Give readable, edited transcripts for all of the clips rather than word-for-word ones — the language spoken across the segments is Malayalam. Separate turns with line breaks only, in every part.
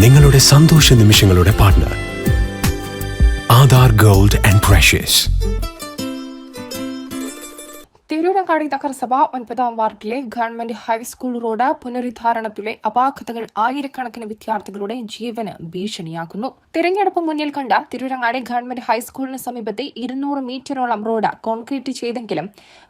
നിങ്ങളുടെ സന്തോഷ നിമിഷങ്ങളുടെ partner Aadhaar gold and precious.
Tirurangadi നഗരസഭ 9-ാം വാർഡിലെ ഗവൺമെന്റ് ഹൈസ്കൂൾ റോഡ് പുനരുദ്ധാരണത്തിലെ അപാകതകൾ ആയിരക്കണക്കിന് വിദ്യാർത്ഥികളുടെ ജീവന് ഭീഷണിയാക്കുന്നു. തിരഞ്ഞെടുപ്പ് മുന്നിൽ കണ്ട തിരൂരങ്ങാടി ഗവൺമെന്റ് ഹൈസ്കൂളിന് സമീപത്തെ 200 മീറ്ററോളം റോഡ് കോൺക്രീറ്റ് ചെയ്തെങ്കിലും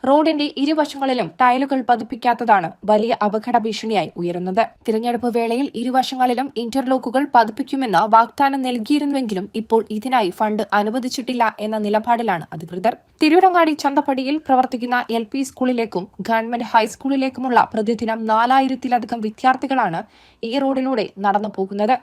റോഡിന്റെ ഇരുവശങ്ങളിലും ടൈലുകൾ പതിപ്പിക്കാത്തതാണ് വലിയ അപകട ഭീഷണിയായി ഉയരുന്നത്. തിരഞ്ഞെടുപ്പ് വേളയിൽ ഇരുവശങ്ങളിലും ഇന്റർലോക്കുകൾ പതിപ്പിക്കുമെന്ന് വാഗ്ദാനം നൽകിയിരുന്നുവെങ്കിലും ഇപ്പോൾ ഇതിനായി ഫണ്ട് അനുവദിച്ചിട്ടില്ല എന്ന നിലപാടിലാണ് അധികൃതർ. തിരൂരങ്ങാടി ചന്തപ്പടിയിൽ പ്രവർത്തിക്കുന്ന LP സ്കൂളിലേക്കും ഗവൺമെന്റ് ഹൈസ്കൂളിലേക്കുമുള്ള പ്രതിദിനം 4000-ലധികം വിദ്യാർത്ഥികളാണ് ഈ റോഡിലൂടെ നടന്നു പോകുന്നത്.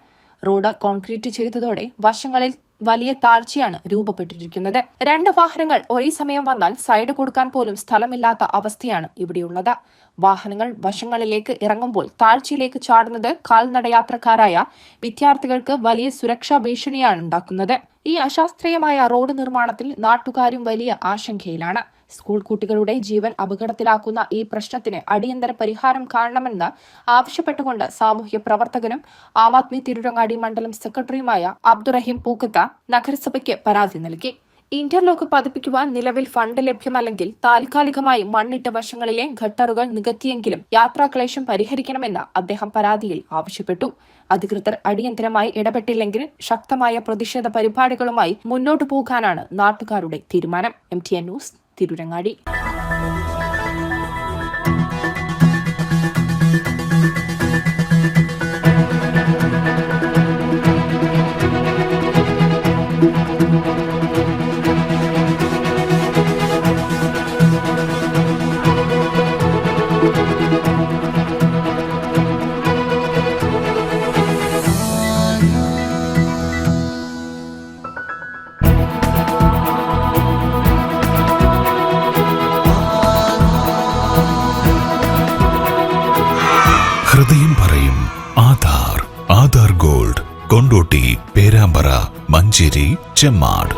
റോഡ് കോൺക്രീറ്റ് ചെയ്തതോടെ വശങ്ങളിൽ വലിയ താഴ്ചയാണ് രൂപപ്പെട്ടിരിക്കുന്നത്. 2 വാഹനങ്ങൾ ഒരേ സമയം വന്നാൽ സൈഡ് കൊടുക്കാൻ പോലും സ്ഥലമില്ലാത്ത അവസ്ഥയാണ് ഇവിടെയുള്ളത്. വാഹനങ്ങൾ വശങ്ങളിലേക്ക് ഇറങ്ങുമ്പോൾ താഴ്ചയിലേക്ക് ചാടുന്നത് കാൽനടയാത്രക്കാരായ വിദ്യാർത്ഥികൾക്ക് വലിയ സുരക്ഷാ ഭീഷണിയാണ് ഉണ്ടാക്കുന്നത്. ഈ അശാസ്ത്രീയമായ റോഡ് നിർമ്മാണത്തിൽ നാട്ടുകാരും വലിയ ആശങ്കയിലാണ്. സ്കൂൾ കുട്ടികളുടെ ജീവൻ അപകടത്തിലാക്കുന്ന ഈ പ്രശ്നത്തിന് അടിയന്തര പരിഹാരം കാണണമെന്ന് ആവശ്യപ്പെട്ടുകൊണ്ട് സാമൂഹ്യ പ്രവർത്തകനും ആം ആദ്മി തിരൂരങ്ങാടി മണ്ഡലം സെക്രട്ടറിയുമായ അബ്ദുറഹീം പൂക്കത്ത നഗരസഭയ്ക്ക് പരാതി നൽകി. ഇന്റർലോക്ക് പതിപ്പിക്കുവാൻ നിലവിൽ ഫണ്ട് ലഭ്യമല്ലെങ്കിൽ താൽക്കാലികമായി മണ്ണിട്ട വശങ്ങളിലെ ഗട്ടറുകൾ നികത്തിയെങ്കിലും യാത്രാക്ലേശം പരിഹരിക്കണമെന്ന് അദ്ദേഹം പരാതിയിൽ ആവശ്യപ്പെട്ടു. അധികൃതർ അടിയന്തരമായി ഇടപെട്ടില്ലെങ്കിൽ ശക്തമായ പ്രതിഷേധ പരിപാടികളുമായി മുന്നോട്ടു പോകാനാണ് നാട്ടുകാരുടെ തീരുമാനം. MTN news, Tirurangadi.
ഹൃദയം പറയും ആധാർ ഗോൾഡ്. കൊണ്ടോട്ടി, പേരാമ്പ്ര, മഞ്ചേരി, ചെമ്മാട്.